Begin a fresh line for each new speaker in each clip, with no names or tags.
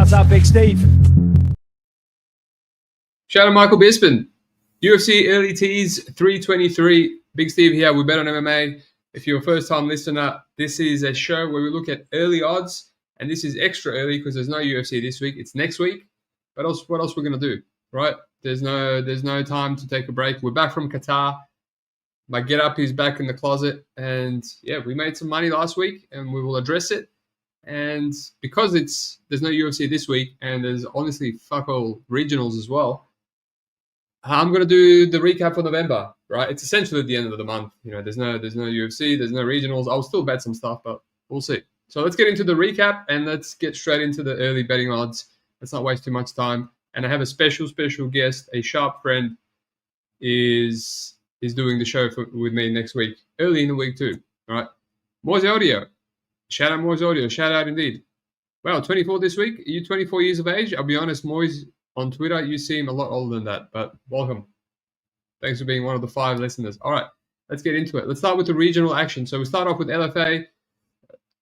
What's up, Big Steve?
Shout out Michael Bisping. UFC Early Tease 323. Big Steve here. We bet on MMA. If you're a first-time listener, this is a show where we look at early odds, and this is extra early because there's no UFC this week. It's next week. But what else we're gonna do, right? There's no time to take a break. We're back from Qatar. My get up is back in the closet, and yeah, we made some money last week, and we will address it. And because there's no UFC this week, and there's honestly fuck all regionals as well, I'm gonna do the recap for November. Right, it's essentially at the end of the month. You know, there's no UFC, there's no regionals. I'll still bet some stuff, but we'll see. So let's get into the recap and let's get straight into the early betting odds. Let's not waste too much time. And I have a special guest, a sharp friend, is doing the show with me next week, early in the week too. All right, Moise Audio. Shout out Moise Audio. Shout out indeed. Wow, 24 this week. Are you 24 years of age? I'll be honest, Moise, on Twitter, you seem a lot older than that, but welcome. Thanks for being one of the 5 listeners. All right, let's get into it. Let's start with the regional action. So we start off with LFA.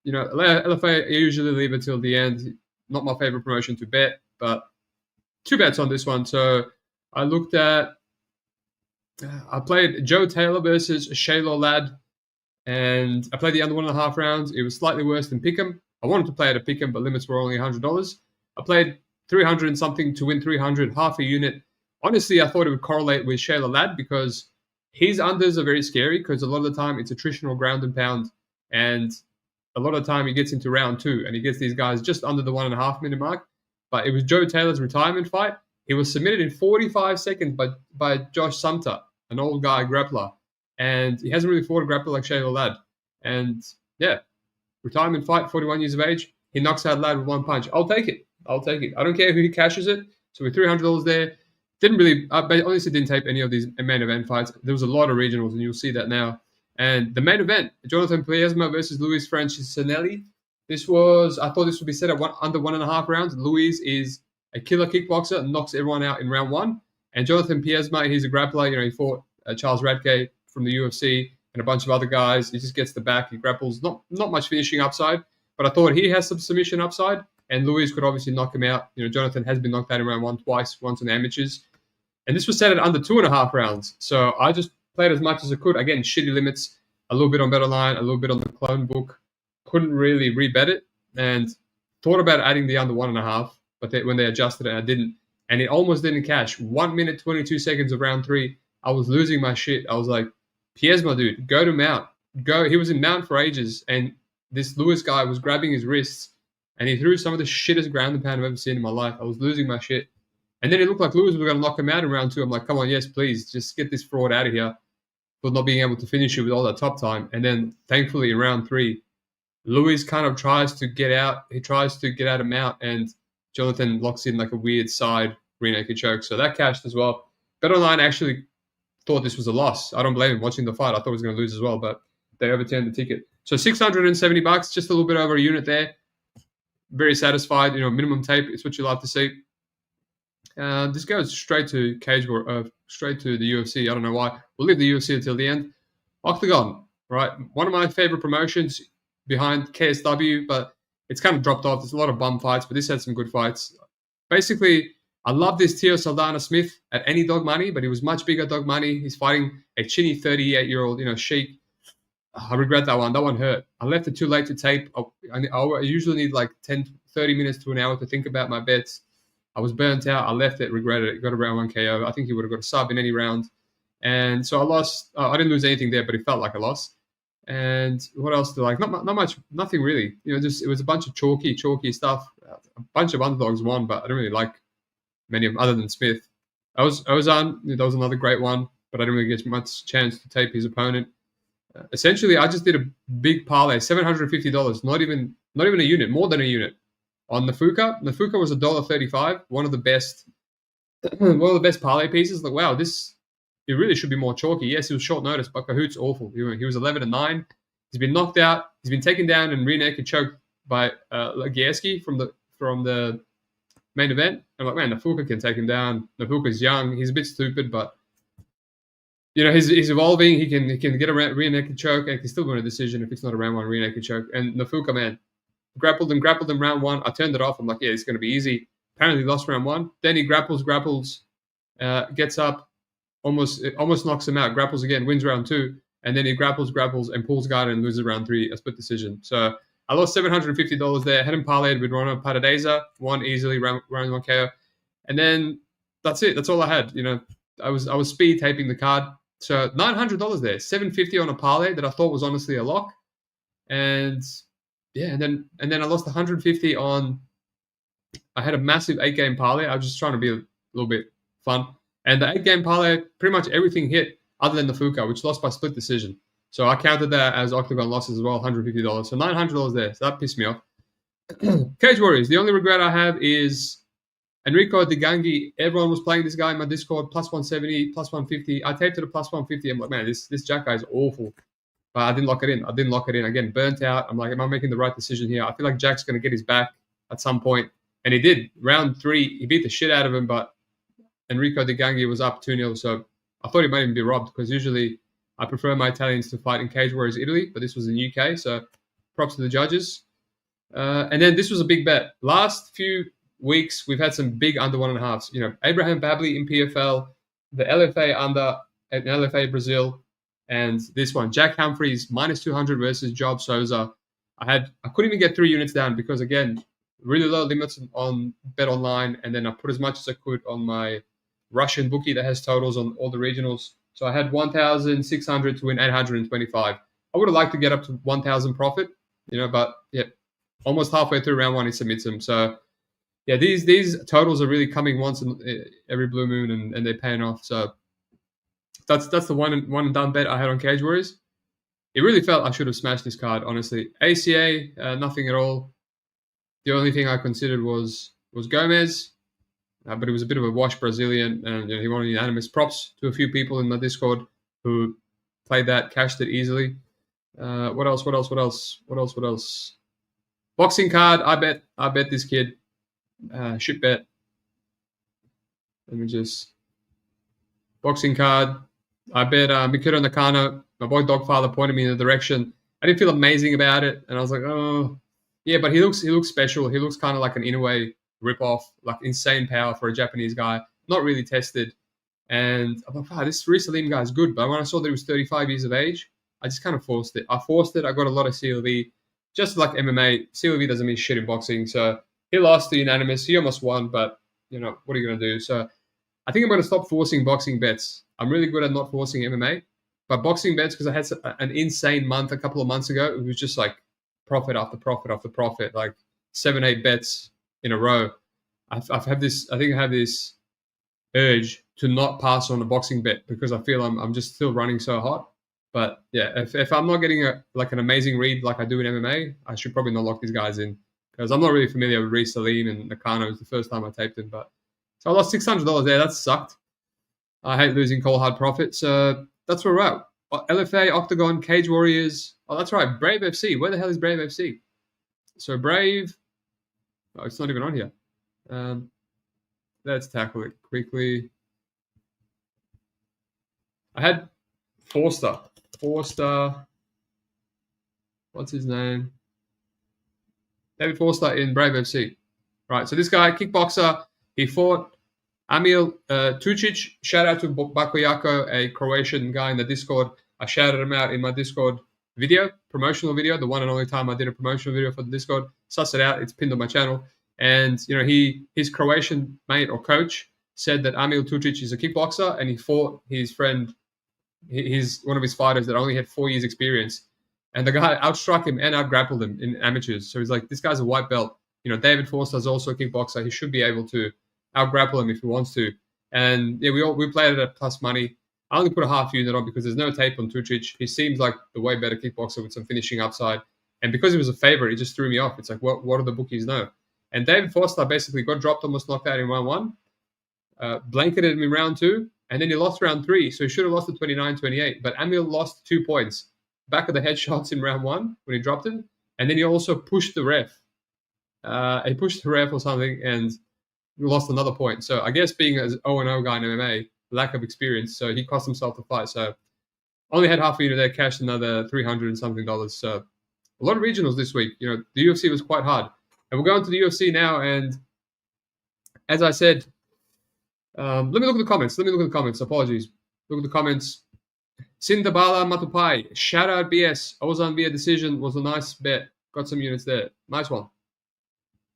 You know, LFA, I usually leave it till the end. Not my favorite promotion to bet, but 2 bets on this one. So I played Joe Taylor versus Shayla Ladd, and I played the under 1.5 rounds. It was slightly worse than Pick'em. I wanted to play at a Pick'em, but limits were only $100. I played 300 and something to win 300, half a unit. Honestly, I thought it would correlate with Shayla Ladd because his unders are very scary because a lot of the time it's attritional ground and pound, and a lot of the time he gets into round 2 and he gets these guys just under the 1.5 minute mark. But it was Joe Taylor's retirement fight. He was submitted in 45 seconds by Josh Sumter, an old guy grappler, and he hasn't really fought a grappler like Shayla Ladd. And yeah, retirement fight, 41 years of age. He knocks out Ladd with 1 punch. I'll take it. I don't care who he cashes it. So with $300 there, I honestly didn't tape any of these main event fights. There was a lot of regionals, and you'll see that now. And the main event, Jonathan Piesma versus Luis Franciscanelli. I thought this would be set at under 1.5 rounds. Luis is a killer kickboxer, knocks everyone out in round 1. And Jonathan Piesma, he's a grappler. You know, he fought Charles Radke from the UFC and a bunch of other guys. He just gets the back. He grapples. Not much finishing upside, but I thought he has some submission upside. And Luis could obviously knock him out. You know, Jonathan has been knocked out in round 1 twice, once on amateurs. And this was set at under 2.5 rounds. So I just played as much as I could. Again, shitty limits, a little bit on Betterline, a little bit on the clone book. Couldn't really rebet it. And thought about adding the under 1.5, but when they adjusted it, I didn't. And it almost didn't cash. 1 minute, 22 seconds of round 3. I was losing my shit. I was like, Piesma, dude, go to mount. Go. He was in mount for ages. And this Lewis guy was grabbing his wrists. And he threw some of the shittest ground and pound I've ever seen in my life. I was losing my shit. And then it looked like Lewis was going to knock him out in round 2. I'm like, come on, yes, please, just get this fraud out of here for not being able to finish it with all that top time. And then, thankfully, in round 3, Lewis kind of tries to get out. He tries to get out of mount, and Jonathan locks in like a weird side rear naked choke. So that cashed as well. BetOnline actually thought this was a loss. I don't blame him watching the fight. I thought he was going to lose as well, but they overturned the ticket. So $670, just a little bit over a unit there. Very satisfied. You know, minimum tape. It's what you love to see. This goes straight to straight to the UFC. I don't know why. We'll leave the UFC until the end. Octagon, right? One of my favorite promotions behind KSW, but it's kind of dropped off. There's a lot of bum fights, but this had some good fights. Basically, I love this Tio Saldana Smith at any dog money, but he was much bigger dog money. He's fighting a chinny 38-year-old, Sheik. I regret that one. That one hurt. I left it too late to tape. I usually need like 30 minutes to an hour to think about my bets. I was burnt out. I left it, regretted it. Got a round 1 KO. I think he would have got a sub in any round. And so I lost. I didn't lose anything there, but it felt like a loss. And what else did I like? Not much, nothing really. Just it was a bunch of chalky stuff. A bunch of underdogs won, but I don't really like many of them other than Smith. That was another great one, but I didn't really get much chance to tape his opponent. Essentially, I just did a big parlay, $750, not even a unit, more than a unit, on Nafuka. Nafuka was $1.35, one of the best parlay pieces. Like, wow, it really should be more chalky. Yes, it was short notice, but Kahoot's awful. He was 11-9. He's been knocked out. He's been taken down and rear naked choked by Gierski from the main event. I'm like, man, Nafuka can take him down. Nafuka's young. He's a bit stupid, but he's evolving. He can get a rear naked choke and can still win a decision if it's not a round 1 rear naked choke. And Nafuka, man, grappled him round 1. I turned it off. I'm like, yeah, it's going to be easy. Apparently lost round 1. Then he grapples, gets up, almost knocks him out, grapples again, wins round 2. And then he grapples, and pulls guard and loses round 3, a split decision. So I lost $750 there. Had him parlayed with Ronald Padadeza, won easily, round 1 KO. And then that's it. That's all I had. I was speed taping the card. So $900 there, $750 on a parlay that I thought was honestly a lock. And yeah, and then I lost 150 on. I had a massive 8-game parlay. I was just trying to be a little bit fun. And the 8-game parlay, pretty much everything hit other than the Fuka, which lost by split decision. So I counted that as Octagon losses as well, $150. So $900 there. So that pissed me off. Cage Warriors. The only regret I have is Enrico Digangi. Everyone was playing this guy in my Discord, plus 170, plus 150. I taped it at plus 150. I'm like, man, this Jack guy is awful. But I didn't lock it in. Again, burnt out. I'm like, am I making the right decision here? I feel like Jack's going to get his back at some point. And he did. Round 3, he beat the shit out of him, but Enrico Digangi was up 2-0. So I thought he might even be robbed, because usually I prefer my Italians to fight in Cage Warriors Italy, but this was in UK. So props to the judges. And then this was a big bet. Last few weeks, we've had some big under 1.5s. Abraham Babley in PFL, the LFA under at LFA Brazil, and this one, Jack Humphreys, minus 200 versus Job Souza. I couldn't even get 3 units down because, again, really low limits on Bet Online, and then I put as much as I could on my Russian bookie that has totals on all the regionals. So I had 1,600 to win 825. I would have liked to get up to 1,000 profit, but yeah, almost halfway through round 1, he submits them. So yeah, these totals are really coming once in every blue moon, and they're paying off. So that's the one and done bet I had on Cage Warriors. It really felt I should have smashed this card, honestly. ACA, nothing at all. The only thing I considered was Gomez, but it was a bit of a wash Brazilian, and he won unanimous. Props to a few people in my Discord who played that, cashed it easily. What else? Boxing card. I bet this kid. Shit bet. Let me just. Boxing card. I bet Mikito Nakano. My boy Dogfather pointed me in the direction. I didn't feel amazing about it, and I was like, oh, yeah, but he looks special. He looks kind of like an Inoue ripoff, like insane power for a Japanese guy, not really tested. And I'm like, wow, this Risalim guy is good. But when I saw that he was 35 years of age, I just kind of forced it. I got a lot of CLV. Just like MMA, CLV doesn't mean shit in boxing. So he lost to unanimous. He almost won, but what are you going to do? So I think I'm going to stop forcing boxing bets. I'm really good at not forcing MMA, but boxing bets, because I had an insane month a couple of months ago. It was just like profit after profit after profit, like 7-8 bets in a row. I have this urge to not pass on a boxing bet because I feel I'm just still running so hot. But yeah, if I'm not getting an amazing read like I do in MMA, I should probably not lock these guys in, because I'm not really familiar with Reece Salim and Nakano. It's the first time I taped him, but so I lost $600 there. That sucked. I hate losing cold hard profit. So that's where we're at. LFA, Octagon, Cage Warriors. Oh, that's right. Brave FC. Where the hell is Brave FC? So Brave. Oh, it's not even on here. Let's tackle it quickly. I had Forster. What's his name? David Forster in Brave FC. Right. So this guy, kickboxer, he fought Amil Tucic. Shout out to Bakuyako, a Croatian guy in the Discord. I shouted him out in my Discord promotional video, the one and only time I did a promotional video for the Discord. Suss it out. It's pinned on my channel. And, his Croatian mate or coach said that Amil Tucic is a kickboxer, and he fought his friend, he's one of his fighters that only had 4 years experience. And the guy outstruck him and outgrappled him in amateurs. So he's like, this guy's a white belt. David Forster is also a kickboxer. He should be able to outgrapple him if he wants to. And yeah, we played it at plus money. I only put a half unit on because there's no tape on Tucic. He seems like the way better kickboxer with some finishing upside. And because he was a favorite, it just threw me off. It's like, what do the bookies know? And David Forster basically got dropped, almost knocked out in round 1, blanketed him in round 2, and then he lost round 3. So he should have lost to 29-28. But Amil lost 2 points. Back of the head shots in round 1 when he dropped him. And then he also pushed the ref. He pushed the ref or something and lost another point. So I guess being an 0-0 guy in MMA, lack of experience, so he cost himself the fight. So only had half a unit there, cashed another $300 and something. So A lot of regionals this week. You know, the UFC was quite hard. And we're going to the UFC now. And as I said, let me look at the comments. Apologies. Look at the comments. Sindabala Matupai. Shout out BS. Ozan via decision was a nice bet. Got some units there. Nice one.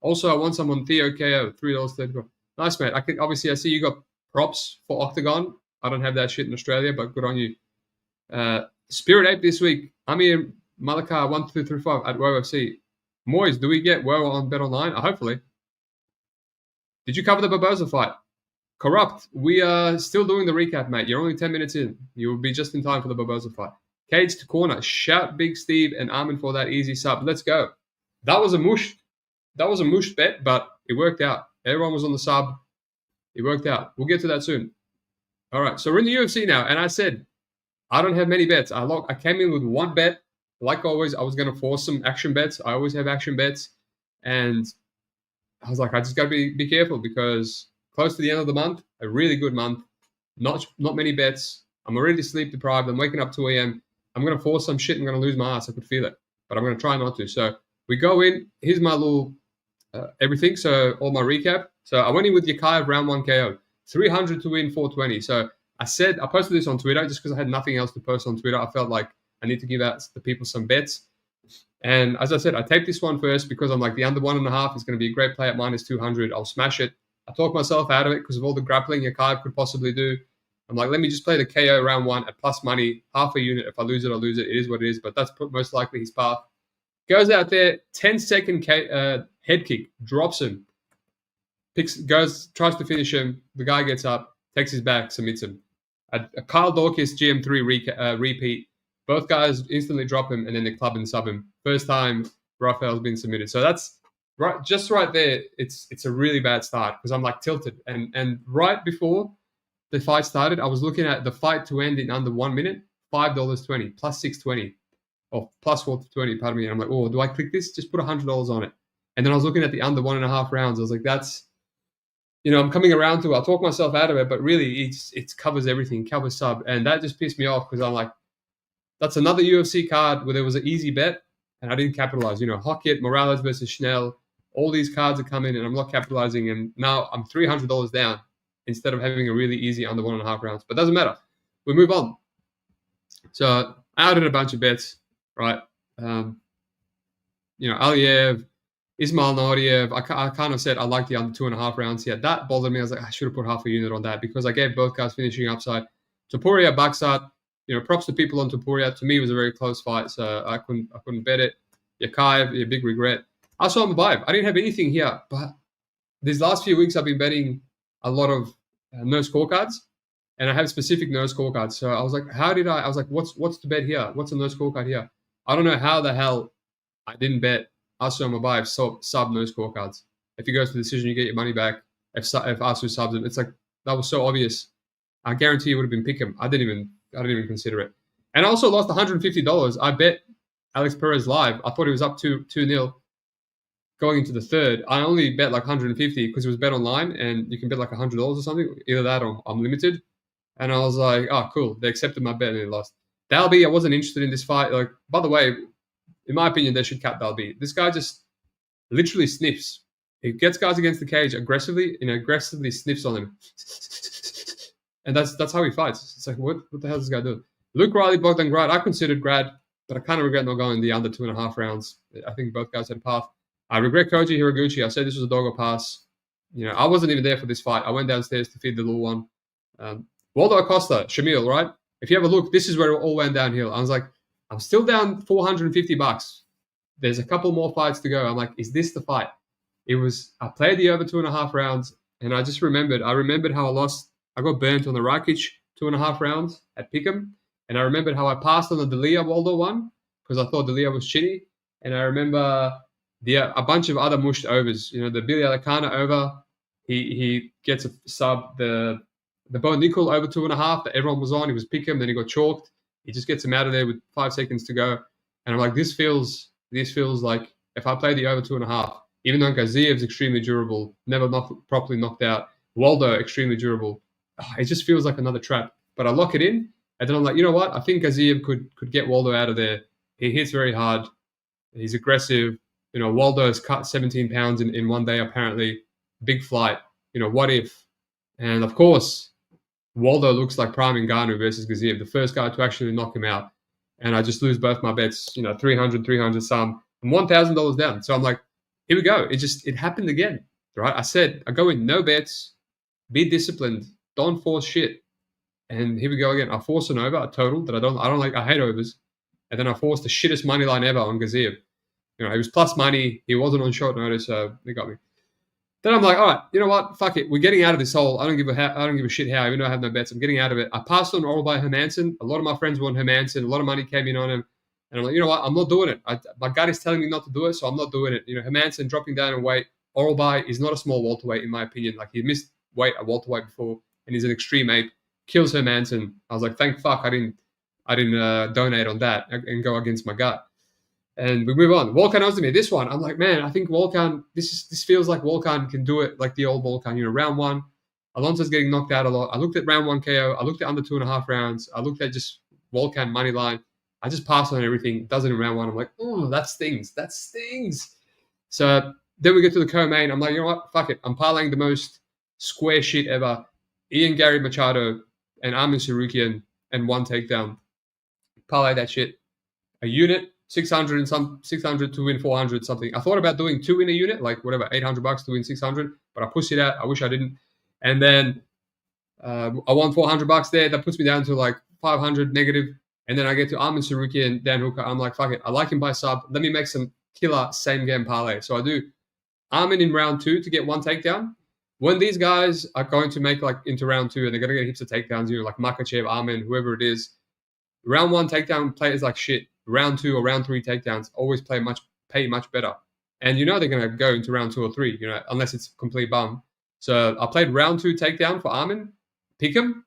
Also, I want someone Theo KO. $3.34. Nice, mate. I see you got props for Octagon. I don't have that shit in Australia, but good on you. Spirit Ape this week. Amir Malakar 1235 at UFC. Moyes, do we get Woe on Bet Online? Hopefully. Did you cover the Barboza fight? Corrupt. We are still doing the recap, mate. You're only 10 minutes in. You will be just in time for the Barboza fight. Cage to corner. Shout Big Steve and Armin for that easy sub. Let's go. That was a mush bet, but it worked out. Everyone was on the sub. It worked out. We'll get to that soon. All right, so we're in the UFC now, and I said I don't have many bets. I came in with one bet. Like always, I was going to force some action bets. I always have action bets, and I was like, I just got to be careful because close to the end of the month, a really good month, not many bets. I'm already sleep deprived. I'm waking up 2 a.m. I'm going to force some shit. I'm going to lose my ass. I could feel it, but I'm going to try not to. So we go in. Here's my little everything. So all my recap. So I went in with Yakayev round 1 KO. 300 to win, 420. So I posted this on Twitter just because I had nothing else to post on Twitter. I felt like I need to give out the people some bets. And as I said, I taped this one first because I'm like, the under 1.5 is going to be a great play at minus 200. I'll smash it. I talked myself out of it because of all the grappling Yakayev could possibly do. I'm like, let me just play the KO round 1 at plus money, half a unit. If I lose it, I lose it. It is what it is, but that's most likely his path. Goes out there, 10-second head kick, drops him. Tries to finish him. The guy gets up, takes his back, submits him. A Kyle Dawkins GM3 repeat. Both guys instantly drop him, and then they club and sub him. First time Rafael's been submitted. So that's right there. It's a really bad start because I'm like tilted. And right before the fight started, I was looking at the fight to end in under 1 minute, $5.20 plus 620 or plus 420. Pardon me. And I'm like, oh, do I click this? Just put $100 on it. And then I was looking at the under 1.5 rounds. I was like, that's. I'm coming around to it. I'll talk myself out of it, but really it covers everything, covers sub. And that just pissed me off because I'm like, that's another UFC card where there was an easy bet and I didn't capitalize. Hockett, Morales versus Schnell, all these cards are coming and I'm not capitalizing. And now I'm $300 down instead of having a really easy under 1.5 rounds. But doesn't matter. We move on. So I added a bunch of bets, right? Aliev, Ismail Nauriev, I kind of said I like the under 2.5 rounds here. That bothered me. I was like, I should have put half a unit on that because I gave both guys finishing upside. Topuria, Baksat, props to people on Topuria. To me, it was a very close fight, so I couldn't bet it. Yakayev, a big regret. I saw him vibe. I didn't have anything here, but these last few weeks I've been betting a lot of no scorecards, and I have specific no scorecards. So I was like, I was like, what's the bet here? What's a no scorecard here? I don't know how the hell I didn't bet Asu Mabayev sub no scorecards. If he goes to the decision, you get your money back. If Asu subs him, it's like that was so obvious. I guarantee it would have been pick him. I didn't even consider it. And I also lost $150. I bet Alex Perez live. I thought he was up 2-0 going into the third. I only bet like 150 because it was bet online and you can bet like $100 or something. Either that or I'm limited. And I was like, oh, cool. They accepted my bet and they lost. Dalby, I wasn't interested in this fight. Like, by the way, in my opinion, they should cap Dalby. This guy just literally sniffs. He gets guys against the cage aggressively sniffs on them. And that's how he fights. It's like, what the hell is this guy doing? Luke Riley, Bogdan Grad. I considered Grad, but I kind of regret not going the under 2.5 rounds. I think both guys had a path. I regret Koji Hiraguchi. I said this was a dog or pass. I wasn't even there for this fight. I went downstairs to feed the little one. Waldo Acosta, Shamil, right? If you have a look, this is where it all went downhill. I was like, I'm still down $450. There's a couple more fights to go. I'm like, is this the fight? I played the over 2.5 rounds, and I just remembered how I lost. I got burnt on the Rakic 2.5 rounds at Pick'em, and I remembered how I passed on the D'Elia Waldo one because I thought D'Elia was shitty, and I remember a bunch of other mushed overs. The Billy Alicana over, he gets a sub. The Bo Nickel over 2.5 that everyone was on. He was Pick'em, then he got chalked. He just gets him out of there with 5 seconds to go, and I'm like, this feels like if I play the over 2.5, even though Gaziev's extremely durable, never properly knocked out. Waldo extremely durable. It just feels like another trap. But I lock it in, and then I'm like, you know what? I think Gaziev could get Waldo out of there. He hits very hard. He's aggressive. Waldo's cut 17 pounds in one day, apparently. Big flight. What if? And of course, Waldo looks like prime Ngannou versus Gaziev, the first guy to actually knock him out. And I just lose both my bets, 300 some. I'm $1,000 down. So I'm like, here we go. It happened again, right? I said, I go in no bets, be disciplined, don't force shit. And here we go again. I forced an over, a total that I don't like. I hate overs. And then I forced the shittest money line ever on Gaziev. He was plus money. He wasn't on short notice, so they got me. Then I'm like, all right, you know what? Fuck it. We're getting out of this hole. I don't give a shit how. Even though I have no bets, I'm getting out of it. I passed on oral by Hermanson. A lot of my friends won Hermanson. A lot of money came in on him. And I'm like, you know what? I'm not doing it. My gut is telling me not to do it, so I'm not doing it. Hermanson dropping down in weight. Oral by is not a small welterweight, in my opinion. Like, he missed weight at welterweight before, and he's an extreme ape. Kills Hermanson. I was like, thank fuck I didn't donate on that and go against my gut. And we move on. Volkan Ozdemir, this one, I'm like, man, I think Volkan, this feels like Volkan can do it like the old Volkan. Round one, Alonso's getting knocked out a lot. I looked at round one KO. I looked at under 2.5 rounds. I looked at just Volkan money line. I just passed on everything. Does it in round one. I'm like, oh, that stings. That stings. So then we get to the co-main. I'm like, you know what? Fuck it. I'm parlaying the most square shit ever. Ian Gary Machado and Armin Sarukian and one takedown. Parlay that shit. A unit. 600 to win 400 something. I thought about doing 2 in a unit, like whatever, $800 to win 600, but I pushed it out. I wish I didn't. And then I won $400 there. That puts me down to like 500 negative. And then I get to Armin Saruki and Dan Hooker. I'm like, fuck it. I like him by sub. Let me make some killer same game parlay. So I do Armin in round 2 to get one takedown. When these guys are going to make like into round 2 and they're going to get heaps of takedowns, like Makachev, Armin, whoever it is, round 1 takedown players like shit. Round 2 or round 3 takedowns always pay much better. And they're going to go into round 2 or 3, unless it's complete bum. So I played round 2 takedown for Armin, pick him,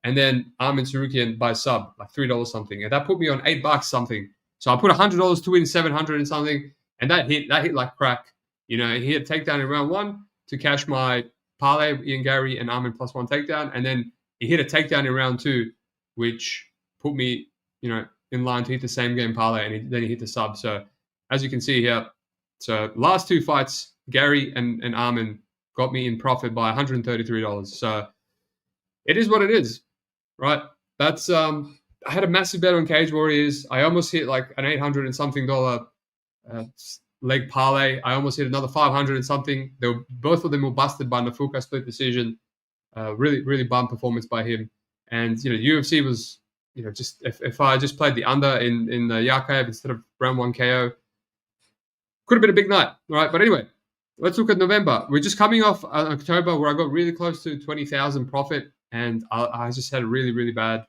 and then Armin Sarukian by sub, like $3 something. And that put me on $8 something. So I put $100 to win 700 and something, and that hit like crack. He hit a takedown in round 1 to cash my parlay, Ian Gary and Armin plus 1 takedown. And then he hit a takedown in round 2, which put me, in line to hit the same game parlay, and then he hit the sub. So as you can see here, so last 2 fights, Gary and Armin got me in profit by $133. So it is what it is, right? That's I had a massive bet on Cage Warriors. I almost hit like an $800 and something leg parlay. I almost hit another 500 and something. Both of them were busted by Nafuka split decision. Really, really bum performance by him. And UFC was. Just if I just played the under in the Yarkaev instead of round 1 KO, could have been a big night, right? But anyway, let's look at November. We're just coming off October where I got really close to 20,000 profit, and I just had a really, really bad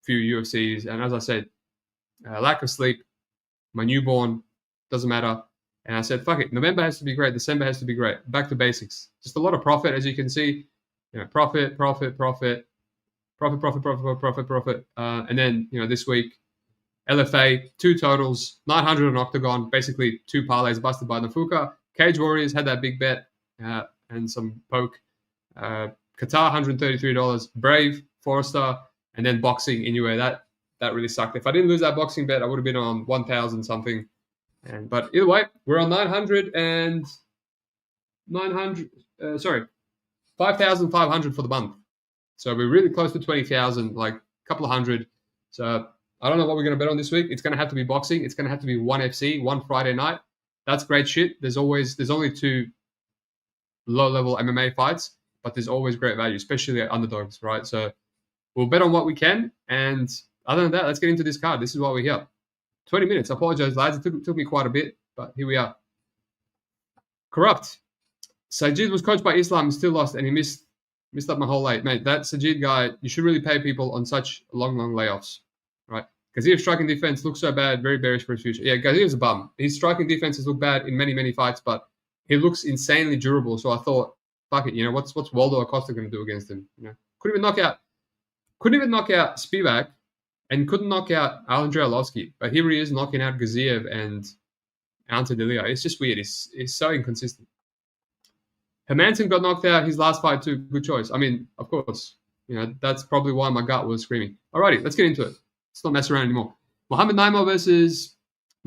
few UFCs. And as I said, lack of sleep, my newborn, doesn't matter. And I said, fuck it, November has to be great, December has to be great. Back to basics. Just a lot of profit, as you can see. Profit. And then, this week, LFA, 2 totals, 900 on Octagon, basically 2 parlays busted by Nafuka. Cage Warriors had that big bet and some poke. Qatar, $133. Brave, Forrester, and then boxing, Inoue. That really sucked. If I didn't lose that boxing bet, I would have been on 1,000 something. But either way, we're on 5,500 for the month. So we're really close to 20,000, like a couple of hundred. So I don't know what we're going to bet on this week. It's going to have to be boxing. It's going to have to be one FC, one Friday night. That's great shit. There's only 2 low-level MMA fights, but there's always great value, especially at underdogs, right? So we'll bet on what we can. And other than that, let's get into this card. This is why we're here. 20 minutes. I apologize, lads. It took me quite a bit, but here we are. Corrupt. Sajid was coached by Islam and still lost, and he missed up my whole late. Mate, that Sajid guy, you should really pay people on such long layoffs, right? Gaziev's striking defense looks so bad, very bearish for his future. Yeah, Gaziev's a bum. His striking defenses look bad in many, many fights, but he looks insanely durable. So I thought, fuck it, what's Waldo Acosta going to do against him? Couldn't even knock out Spivak and couldn't knock out Andrei Arlovsky. But here he is knocking out Gaziev and Ante Delia. It's just weird. It's so inconsistent. Hermanson got knocked out his last fight too. Good choice. I mean, of course, that's probably why my gut was screaming. Alrighty, let's get into it. Let's not mess around anymore. Mohamed Naimov versus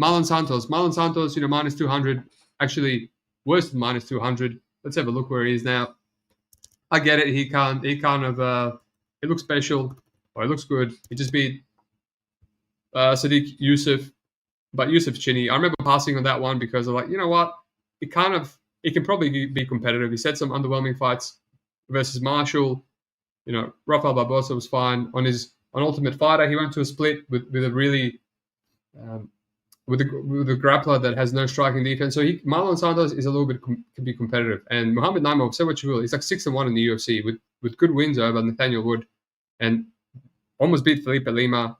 Marlon Santos. Marlon Santos, minus 200. Actually, worse than minus 200. Let's have a look where he is now. I get it. He looks special. Or he looks good. He just beat Sadiq Yusuf. But Yusuf's chinny. I remember passing on that one because I'm like, you know what? It can probably be competitive. He said some underwhelming fights versus Marshall. Rafael Barbosa was fine. On Ultimate Fighter, he went to a split with a really with a grappler that has no striking defense. So Marlon Santos is a little bit can be competitive. And Muhammad Naimov, say what you will, he's like 6-1 in the UFC with good wins over Nathaniel Wood, and almost beat Felipe Lima,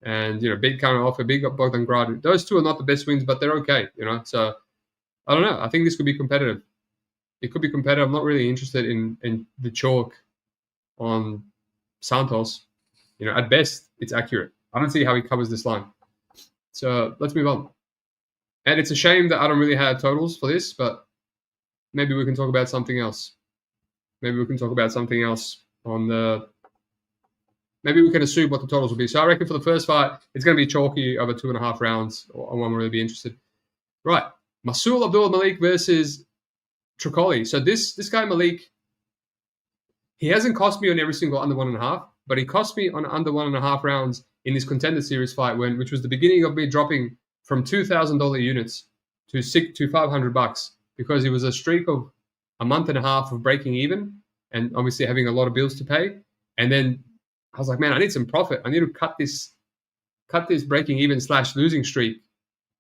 and beat Conor Offer, beat Bogdan Grad. Those two are not the best wins, but they're okay. So I don't know. I think this could be competitive. It could be competitive. I'm not really interested in the chalk on Santos. At best, it's accurate. I don't see how he covers this line. So let's move on. And it's a shame that I don't really have totals for this, but maybe we can talk about something else. Maybe we can assume what the totals will be. So I reckon for the first fight, it's going to be chalky over 2.5 rounds. I won't really be interested. Right. Masoul Abdul Malik versus Tricoli. So this guy Malik, he hasn't cost me on every single under 1.5, but he cost me on under 1.5 rounds in this Contender Series fight, which was the beginning of me dropping from $2,000 units to $500 because it was a streak of a month and a half of breaking even and obviously having a lot of bills to pay. And then I was like, man, I need some profit. I need to cut this breaking even / losing streak.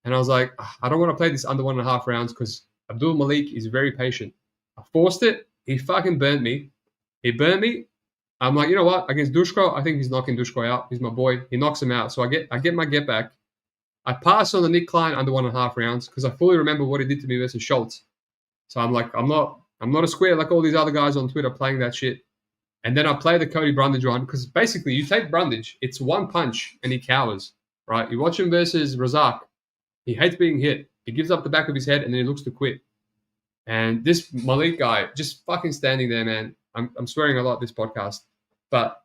And I was like, I don't want to play this under 1.5 rounds because Abdul Malik is very patient. I forced it. He fucking burnt me. I'm like, you know what? Against Dushko, I think he's knocking Dushko out. He's my boy. He knocks him out. So I get my get back. I pass on the Nick Klein under 1.5 rounds because I fully remember what he did to me versus Schultz. So I'm like, I'm not a square like all these other guys on Twitter playing that shit. And then I play the Cody Brundage one because basically you take Brundage, it's one punch and he cowers, right? You watch him versus Razak. He hates being hit. He gives up the back of his head and then he looks to quit. And this Malik guy just fucking standing there, man. I'm swearing a lot this podcast, but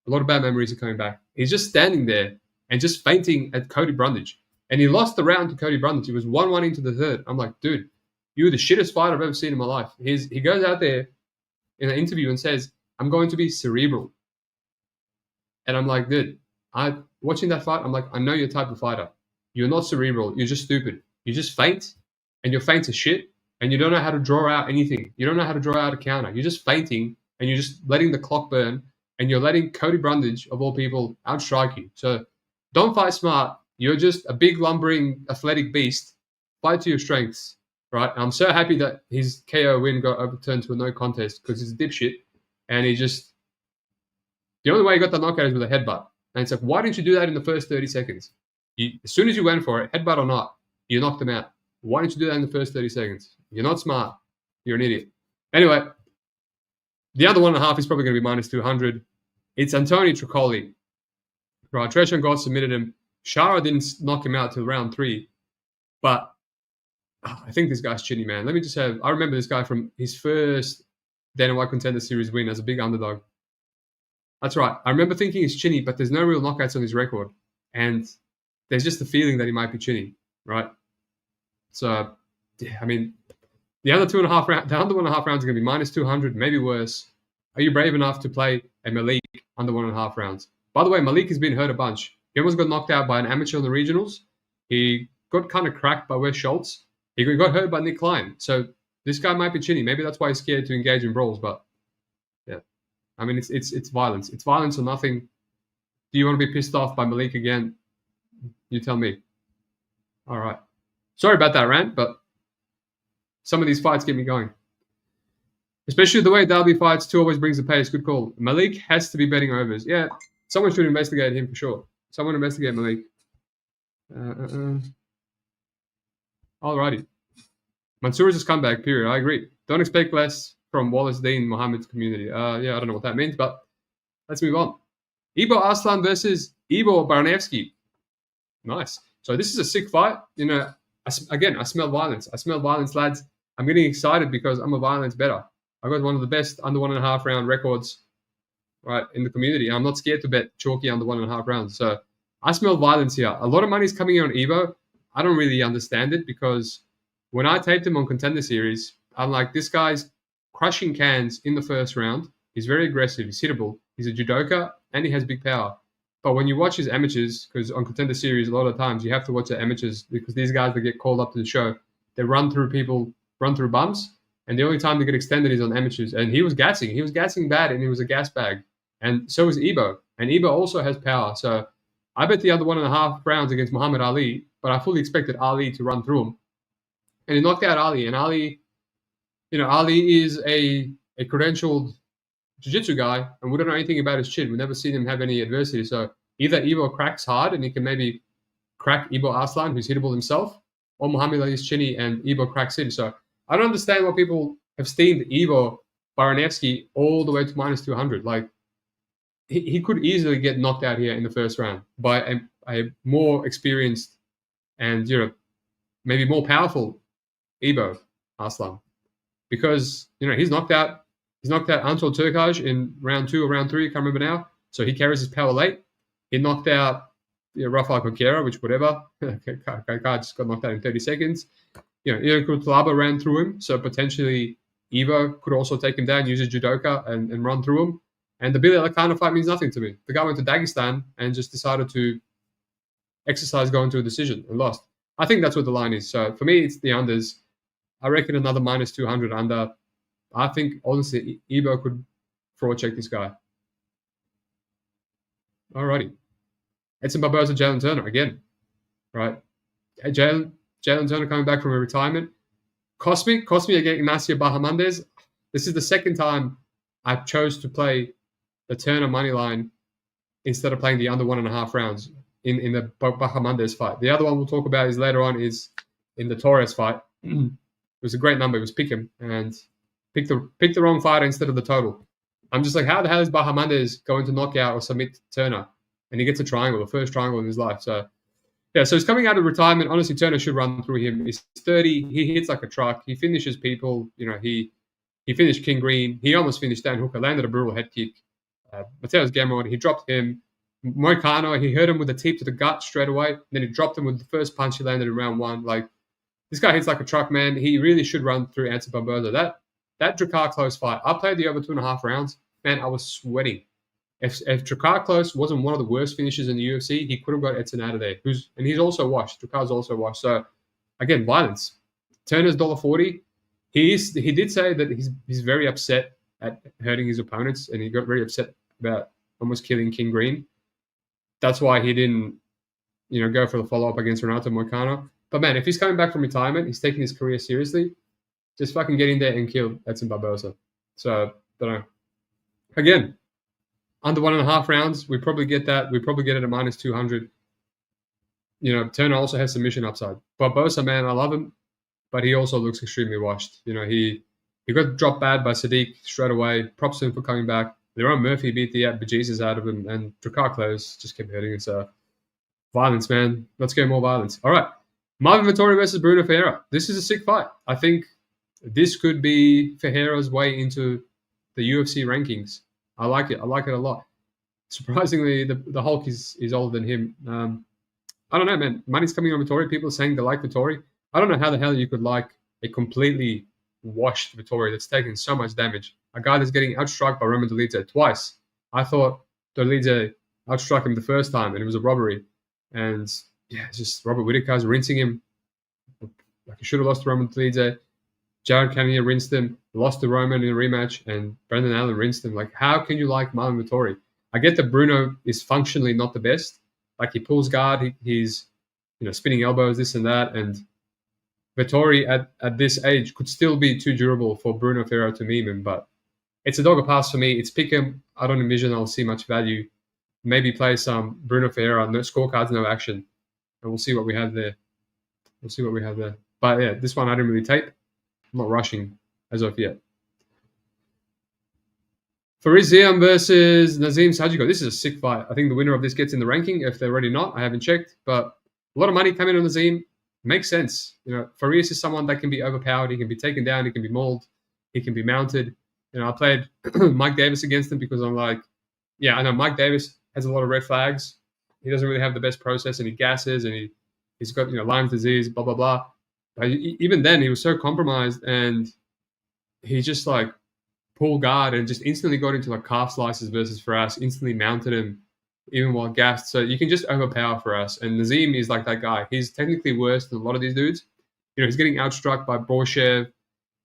a lot of bad memories are coming back. He's just standing there and just fainting at Cody Brundage. And he lost the round to Cody Brundage. He was 1-1 into the third. I'm like, dude, you're the shittest fighter I've ever seen in my life. He goes out there in an interview and says, I'm going to be cerebral. And I'm like, dude, watching that fight, I'm like, I know your type of fighter. You're not cerebral. You're just stupid. You just faint, and your feints are shit. And you don't know how to draw out anything. You don't know how to draw out a counter. You're just fainting, and you're just letting the clock burn, and you're letting Cody Brundage, of all people, outstrike you. So don't fight smart. You're just a big, lumbering, athletic beast. Fight to your strengths, right? And I'm so happy that his KO win got overturned to a no contest because he's a dipshit. And the only way he got the knockout is with a headbutt. And it's like, why didn't you do that in the first 30 seconds? As soon as you went for it, headbutt or not, you knocked him out. Why didn't you do that in the first 30 seconds? You're not smart. You're an idiot. Anyway, the other 1.5 is probably going to be minus 200. It's Anthony Tricoli. Right, Treshan God submitted him. Shara didn't knock him out till round 3. But I think this guy's chinny, man. I remember this guy from his first Dana White Contender Series win as a big underdog. That's right. I remember thinking he's chinny, but there's no real knockouts on his record. And there's just a feeling that he might be chinny, right? So, yeah, I mean, the under 1.5 rounds are going to be minus 200, maybe worse. Are you brave enough to play a Malik under 1.5 rounds? By the way, Malik has been hurt a bunch. He almost got knocked out by an amateur in the regionals. He got kind of cracked by Wes Schultz. He got hurt by Nick Klein. So this guy might be chinny. Maybe that's why he's scared to engage in brawls. But yeah, I mean, it's violence. It's violence or nothing. Do you want to be pissed off by Malik again? You tell me. All right. Sorry about that rant, but some of these fights get me going. Especially the way Dalby fights, 2 always brings the pace. Good call. Malik has to be betting overs. Yeah, someone should investigate him for sure. Someone investigate Malik. Alrighty. Mansour is his comeback, period. I agree. Don't expect less from Wallace Dean Mohammed's community. Yeah, I don't know what that means, but let's move on. Ibo Arslan versus Ivo Baranevsky. Nice. So this is a sick fight. I smell violence. I smell violence, lads. I'm getting excited because I'm a violence better. I got one of the best under 1.5 round records, right, in the community. I'm not scared to bet chalky under 1.5 rounds. So I smell violence here. A lot of money is coming in on Evo. I don't really understand it, because when I taped him on Contender Series, I'm like, this guy's crushing cans in the first round. He's very aggressive. He's hittable. He's a judoka, and he has big power. But when you watch his amateurs, because on Contender Series, a lot of times you have to watch the amateurs, because these guys that get called up to the show, they run through people, run through bumps, and the only time they get extended is on amateurs. And he was gassing. He was gassing bad, and he was a gas bag. And so is Ebo. And Ebo also has power. So I bet the other 1.5 rounds against Muhammad Ali, but I fully expected Ali to run through him. And he knocked out Ali. And Ali, Ali is a credentialed jiu-jitsu guy, and we don't know anything about his chin. We've never seen him have any adversity. So either Ebo cracks hard and he can maybe crack Ebo Arslan, who's hittable himself, or Muhammad Ali's chinny and Ebo cracks him. So I don't understand why people have steamed Ebo Baranevsky all the way to minus 200. Like, he could easily get knocked out here in the first round by a more experienced and, maybe more powerful Ebo Arslan. Because, he's knocked out Antal Turkaj in round 2 or round 3, I can't remember now. So he carries his power late. He knocked out Rafael Coquera, which whatever. Guy just got knocked out in 30 seconds. Kutlaba ran through him. So potentially Evo could also take him down, use his judoka and run through him. And the Billy Alakana fight means nothing to me. The guy went to Dagestan and just decided to exercise going to a decision and lost. I think that's what the line is. So for me, it's the unders. I reckon another minus 200 under. I think, honestly, Ebo could fraud check this guy. Alrighty. Edson Barboza, Jalen Turner again. Right. Jalen Turner coming back from a retirement. Cost me against Ignacio Bahamondes. This is the second time I chose to play the Turner money line instead of playing the under 1.5 rounds in the Bahamondes fight. The other one we'll talk about is later on is in the Torres fight. It was a great number. It was pick him and pick the wrong fighter instead of the total. I'm just like, how the hell is Bahamondes going to knock out or submit Turner? And he gets a triangle, the first triangle in his life. So, yeah, so he's coming out of retirement. Honestly, Turner should run through him. He's 30. He hits like a truck. He finishes people. He finished King Green. He almost finished Dan Hooker, landed a brutal head kick. Mateus Gamrot, he dropped him. Moicano, he hurt him with a tip to the gut straight away. Then he dropped him with the first punch he landed in round 1. Like, this guy hits like a truck, man. He really should run through Edson Barboza. That Drakkar Close fight, I played the over 2.5 rounds. Man, I was sweating. If Drakkar Close wasn't one of the worst finishes in the UFC, he could have got Edson out of there. And he's also washed. Drakkar's also washed. So, again, violence. Turner's $1.40. He did say that he's very upset at hurting his opponents, and he got very upset about almost killing King Green. That's why he didn't, go for the follow-up against Renato Moicano. But, man, if he's coming back from retirement, he's taking his career seriously, just fucking get in there and kill Edson Barboza. So, don't know. Again, under 1.5 rounds, we probably get that. We probably get it at minus 200. Turner also has submission upside. Barboza, man, I love him, but he also looks extremely washed. He got dropped bad by Sadiq straight away. Props to him for coming back. Leron Murphy beat the bejesus out of him, and Drakkar Close just kept hurting him. So, violence, man. Let's get more violence. All right. Marvin Vettori versus Bruno Ferreira. This is a sick fight. I think this could be Ferreira's way into the UFC rankings. I like it. I like it a lot. Surprisingly, the Hulk is older than him. I don't know, man. Money's coming on Vettori. People are saying they like Vettori. I don't know how the hell you could like a completely washed Vettori that's taken so much damage. A guy that's getting outstruck by Roman Dolidze twice. I thought Dolidze outstruck him the first time, and it was a robbery. And yeah, it's just Robert Whittaker's rinsing him. Like, he should have lost to Roman Dolidze. Jared Cannonier rinsed him, lost to Roman in a rematch, and Brendan Allen rinsed him. Like, how can you like Marvin Vettori? I get that Bruno is functionally not the best. Like, he pulls guard, he's spinning elbows, this and that, and Vettori at this age could still be too durable for Bruno Ferreira to meme him, but it's a dog a pass for me. It's pick him. I don't envision I'll see much value. Maybe play some Bruno Ferreira, no scorecards, no action, and we'll see what we have there. But yeah, this one I didn't really tape. I'm not rushing as of yet. Faris Ziam versus Nazim Sajiko. This is a sick fight. I think the winner of this gets in the ranking. If they're already not, I haven't checked. But a lot of money coming on Nazim. Makes sense. Faris is someone that can be overpowered. He can be taken down. He can be mauled. He can be mounted. I played Mike Davis against him because I'm like, yeah, I know Mike Davis has a lot of red flags. He doesn't really have the best process, and he gasses, and he He's got, Lyme's disease, blah, blah, blah. But even then, he was so compromised, and he just, pulled guard and just instantly got into, calf slices versus Faraz, instantly mounted him, even while gassed. So you can just overpower Faraz. And Nazim is like that guy. He's technically worse than a lot of these dudes. He's getting outstruck by Borshev.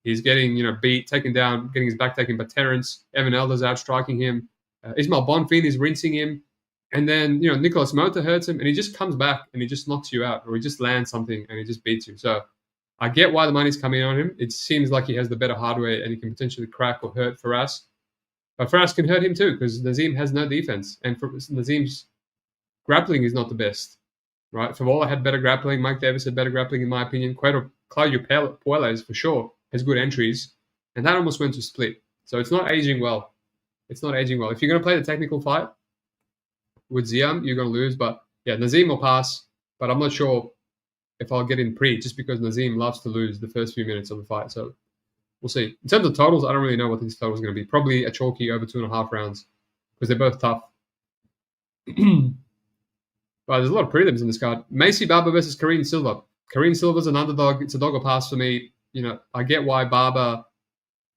He's getting, beat, taken down, getting his back taken by Terence. Evan Elder's outstriking him. Ismail Bonfim is rinsing him. And then, Nicholas Mota hurts him, and he just comes back and he just knocks you out, or he just lands something and he just beats you. So I get why the money's coming on him. It seems like he has the better hardware and he can potentially crack or hurt Faraz. But Faraz can hurt him too, because Nazim has no defense. And Nazim's grappling is not the best, right? Favola had better grappling. Mike Davis had better grappling, in my opinion. Claudio Puelles, for sure, has good entries. And that almost went to split. So it's not aging well. It's not aging well. If you're going to play the technical fight with Ziam, you're going to lose. But yeah, Nazim will pass. But I'm not sure if I'll get in pre, just because Nazim loves to lose the first few minutes of the fight. So we'll see. In terms of totals, I don't really know what these totals are going to be. Probably a chalky over 2.5 rounds, because they're both tough. But there's a lot of prelims in this card. Macy Barber versus Karine Silva. Karine Silva's an underdog. It's a dog or pass for me. I get why Barber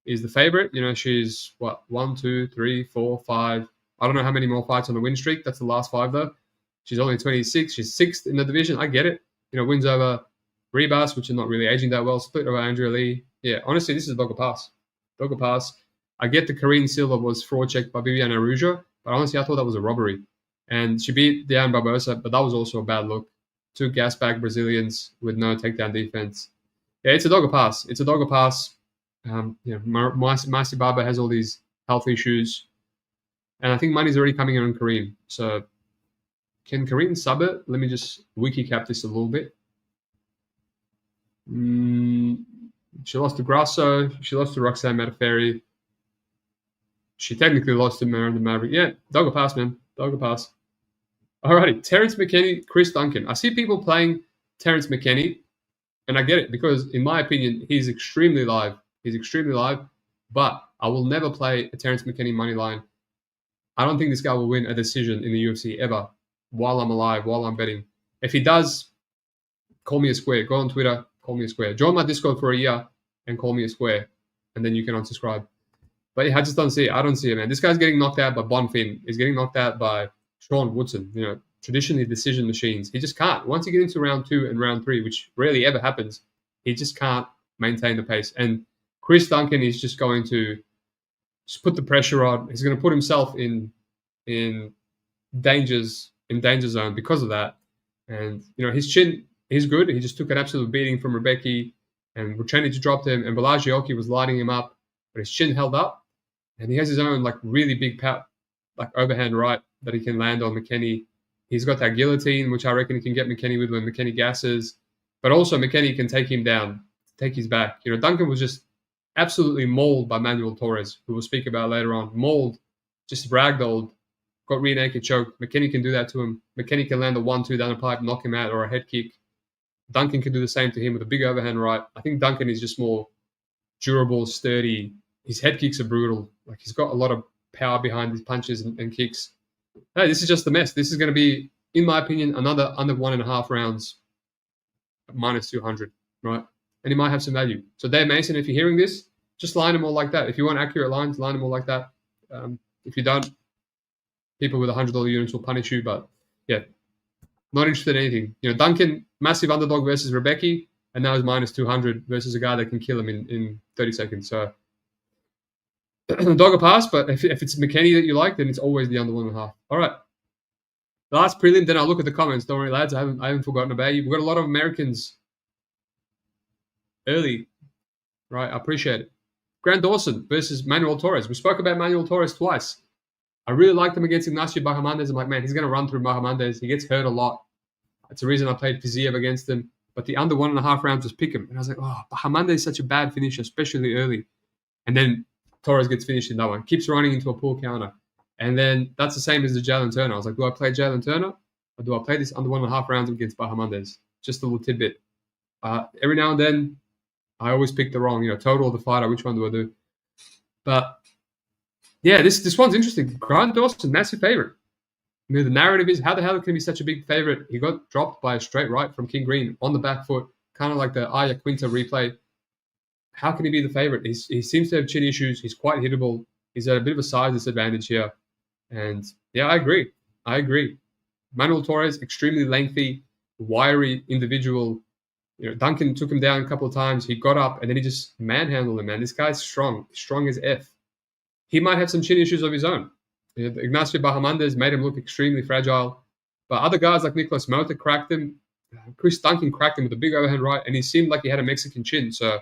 is the favorite. She's, 1, 2, 3, 4, 5. I don't know how many more fights on the win streak. That's the last 5, though. She's only 26. She's 6th in the division. I get it. Wins over Rebus, which is not really aging that well. Split over Andrea Lee. Yeah, honestly, this is a dog or pass. Dog or pass. I get the Karine Silva was fraud checked by Viviana Araujo, but honestly, I thought that was a robbery. And she beat Diane Barbosa, but that was also a bad look. 2 gas bag Brazilians with no takedown defense. Yeah, it's a dog or pass. It's a dog or pass. Marcy Barber has all these health issues. And I think money's already coming in on Karine. So can Karine sub it? Let me just wiki cap this a little bit. She lost to Grasso. She lost to Roxanne Mataferi. She technically lost to Miranda Maverick. Yeah, dog or pass, man. Dog or pass. Alrighty, Terence McKinney, Chris Duncan. I see people playing Terence McKinney, and I get it, because in my opinion, he's extremely live. He's extremely live, but I will never play a Terence McKinney money line. I don't think this guy will win a decision in the UFC ever while I'm alive, while I'm betting. If he does, call me a square. Go on Twitter, call me a square. Join my Discord for a year and call me a square, and then you can unsubscribe. But yeah, I just don't see it. I don't see it, man. This guy's getting knocked out by Bonfim. He's getting knocked out by Sean Woodson. Traditionally decision machines. He just can't. Once you get into round 2 and round 3, which rarely ever happens, he just can't maintain the pace. And Chris Duncan is just going to just put the pressure on. He's going to put himself in danger zone because of that. And his chin is good. He just took an absolute beating from Rebecca, and Vucenic dropped him, and Balaji was lighting him up, but his chin held up, and he has his own really big overhand right that he can land on McKinney. He's got that guillotine, which I reckon he can get McKinney with when McKinney gasses, but also McKinney can take him down, take his back. Duncan was just absolutely mauled by Manuel Torres, who we'll speak about later on. Mauled, just ragdolled, got rear naked choked. McKinney can do that to him. McKinney can land a 1-2 down the pipe, knock him out, or a head kick. Duncan can do the same to him with a big overhand right. I think Duncan is just more durable, sturdy. His head kicks are brutal. He's got a lot of power behind his punches and kicks. Hey, this is just a mess. This is going to be, in my opinion, another under 1.5 rounds, minus 200, right? And he might have some value. So Dave Mason, if you're hearing this, just line them all like that. If you want accurate lines, line them all like that. If you don't, people with $100 units will punish you. But yeah, not interested in anything. Duncan, massive underdog versus Rebecca, and now he's minus 200 versus a guy that can kill him in 30 seconds. So dog or pass, but if it's McKinney that you like, then it's always the under 1.5. All right. The last prelim, then I'll look at the comments. Don't worry, lads. I haven't forgotten about you. We've got a lot of Americans early, right? I appreciate it. Grant Dawson versus Manuel Torres. We spoke about Manuel Torres twice. I really liked him against Ignacio Bahamondes. I'm like, man, he's going to run through Bahamondes. He gets hurt a lot. That's the reason I played Fiziev against him. But the under 1.5 rounds was pick him. And I was like, oh, Bahamondes is such a bad finisher, especially early. And then Torres gets finished in that one. Keeps running into a pull counter. And then that's the same as the Jalen Turner. I was like, do I play Jalen Turner? Or do I play this under 1.5 rounds against Bahamondes? Just a little tidbit. Every now and then, I always pick the wrong, total of the fighter. Which one do I do? But yeah, this one's interesting. Grant Dawson, massive favorite. the narrative is, how the hell can he be such a big favorite? He got dropped by a straight right from King Green on the back foot, kind of like the Aya Quinta replay. How can he be the favorite? He seems to have chin issues. He's quite hittable. He's at a bit of a size disadvantage here. And yeah, I agree. Manuel Torres, extremely lengthy, wiry individual. Duncan took him down a couple of times. He got up and then he just manhandled him, man. This guy's strong as F. He might have some chin issues of his own. Ignacio Bahamondes made him look extremely fragile. But other guys like Nicolas Mota cracked him. Chris Duncan cracked him with a big overhand right, and he seemed like he had a Mexican chin. So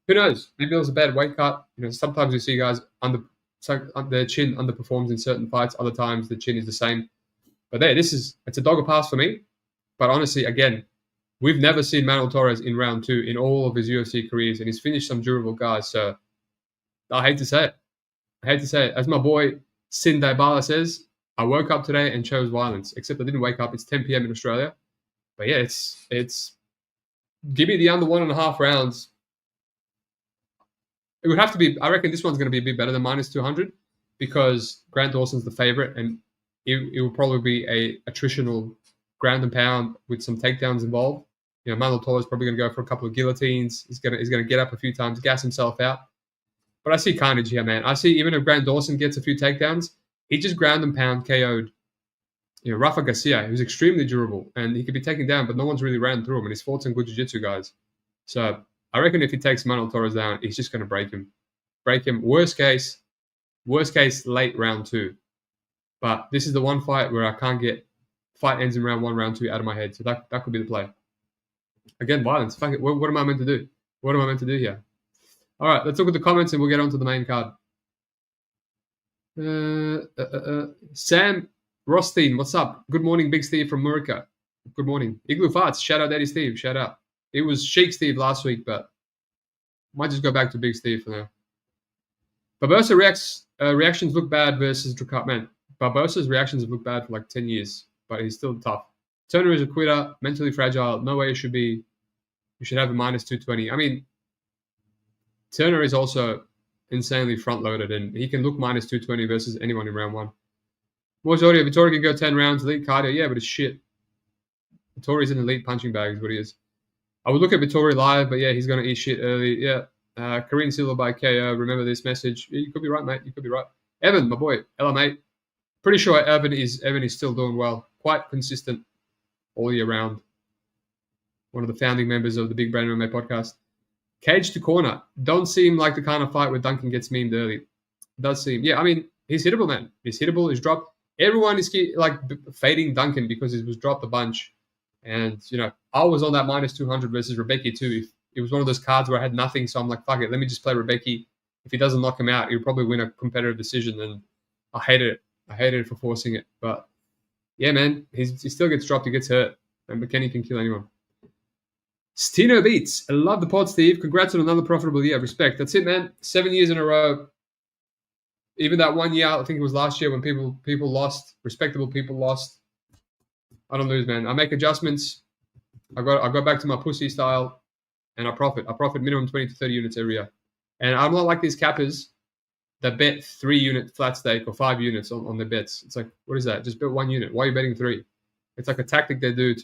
who knows? Maybe it was a bad weight cut. Sometimes you see guys their chin underperforms in certain fights. Other times the chin is the same. But it's a dogger pass for me. But honestly, again, we've never seen Manuel Torres in round 2 in all of his UFC careers, and he's finished some durable guys. So I hate to say it. As my boy Sin Daibala says, I woke up today and chose violence. Except I didn't wake up. It's 10 p.m. in Australia. But yeah, it's give me the under 1.5 rounds. It would have to be, I reckon this one's going to be a bit better than minus 200 because Grant Dawson's the favorite, and it will probably be a attritional ground and pound with some takedowns involved. Manuel Torres is probably going to go for a couple of guillotines. He's going to get up a few times, gas himself out. But I see carnage here, man. I see even if Grant Dawson gets a few takedowns, he just ground and pound KO'd Rafa Garcia, who's extremely durable, and he could be taken down, but no one's really ran through him, and he's fought some good jiu-jitsu guys. So I reckon if he takes Manuel Torres down, he's just going to break him. Worst case, late round 2. But this is the one fight where I can't get fight ends in round 1, round 2 out of my head. So that could be the play. Again, violence. Fuck it. What am I meant to do? What am I meant to do here? All right, let's look at the comments and we'll get on to the main card. Sam Rothstein, what's up? Good morning, Big Steve from Murica. Good morning. Igloo Farts, shout out Eddie Steve, shout out. It was Sheik Steve last week, but might just go back to Big Steve for now. Barbosa reactions look bad versus Drakkar. Man, Barbosa's reactions have looked bad for like 10 years, but he's still tough. Turner is a quitter, mentally fragile. No way it should be. You should have a minus 220. I mean, Turner is also insanely front-loaded, and he can look minus 220 versus anyone in round 1. More audio. Vittori can go 10 rounds, elite cardio. Yeah, but it's shit. Vittori's an elite punching bag is what he is. I would look at Vittori live, but yeah, he's going to eat shit early. Yeah. Kareem Silva by KO. Remember this message. You could be right, mate. You could be right. Evan, my boy. Hello, mate. Pretty sure Evan is still doing well. Quite consistent all year round. One of the founding members of the Big Brain MMA podcast. Cage to corner. Don't seem like the kind of fight where Duncan gets memed early. Does seem. Yeah, I mean, he's hittable, man. He's hittable. He's dropped. Everyone is like fading Duncan because he was dropped a bunch. And, I was on that minus 200 versus Rebecca too. If it was one of those cards where I had nothing, so I'm like, fuck it, let me just play Rebecca. If he doesn't knock him out, he'll probably win a competitive decision. And I hated it. I hated it for forcing it. But, yeah, man, he still gets dropped. He gets hurt. And McKenny can kill anyone. Stino Beats. I love the pod, Steve. Congrats on another profitable year. Respect. That's it, man. 7 years in a row. Even that 1 year, I think it was last year when people lost, respectable people lost. I don't lose, man. I make adjustments. I go back to my pussy style, and I profit. I profit minimum 20 to 30 units every year. And I'm not like these cappers that bet 3-unit flat stake or 5 units on their bets. It's like, what is that? Just bet 1 unit. Why are you betting 3? It's like a tactic they do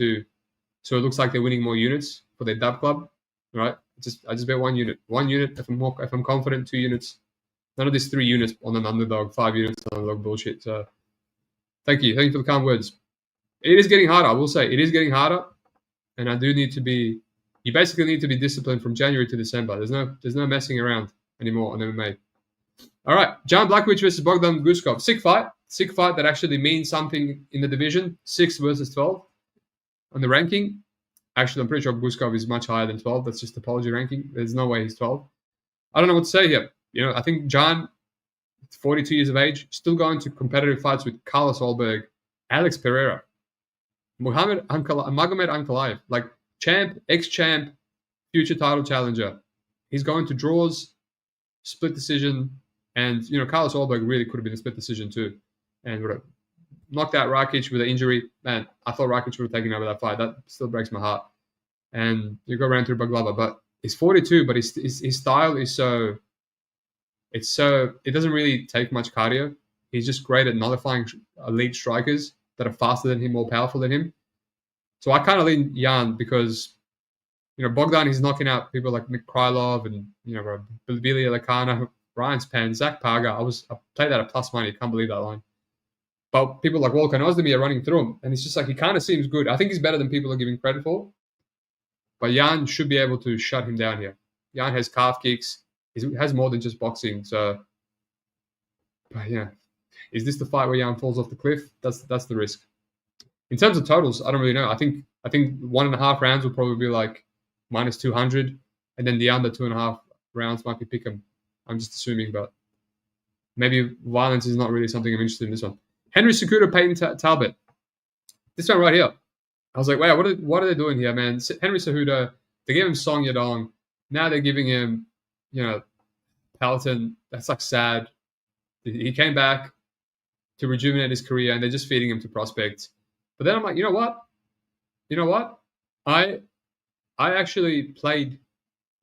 so it looks like they're winning more units for their dub club, right? I just bet 1 unit. 1 unit if I'm confident. 2 units. None of these 3 units on an underdog, 5 units on underdog bullshit. So thank you for the kind words. It is getting harder. I will say it is getting harder, and I do need to be. You basically need to be disciplined from January to December. There's no messing around anymore on MMA. All right, John Blackwich versus Bogdan Guskov. Sick fight that actually means something in the division. 6 versus 12 on the ranking. Actually, I'm pretty sure Guskov is much higher than 12. That's just the apology ranking. There's no way he's 12. I don't know what to say here. I think John, 42 years of age, still going to competitive fights with Carlos Olberg, Alex Pereira, Magomed Ankalaev, like champ, ex-champ, future title challenger. He's going to draws, split decision, and Carlos Olberg really could have been a split decision too, and would have knocked out Rakic with an injury. Man, I thought Rakic would have taken over that fight. That still breaks my heart. And you go around through Baglava, but he's 42, but his style is so. It doesn't really take much cardio. he's just great at nullifying elite strikers that are faster than him, more powerful than him. So I kind of lean Jan because, Bogdan is knocking out people like Nick Krylov and, Billy Lakana, Ryan Span, Zach Parga. I played that at plus money. Can't believe that line. But people like Volkan Ozdemir are running through him. And it's just like, he kind of seems good. I think he's better than people are giving credit for. But Jan should be able to shut him down here. Jan has calf kicks. He has more than just boxing. So, but yeah. Is this the fight where Jan falls off the cliff? That's the risk. In terms of totals, I don't really know. I think 1.5 rounds will probably be like minus 200. And then the under 2.5 rounds might be pick 'em. I'm just assuming, but maybe violence is not really something I'm interested in this one. Henry Cejudo, Peyton Talbot. This one right here. I was like, wow, what are they doing here, man? Henry Cejudo, they gave him Song Yadong. Now they're giving him, Palatine. That's like sad. He came back to rejuvenate his career, and they're just feeding him to prospects. But then I'm like, you know what? I actually played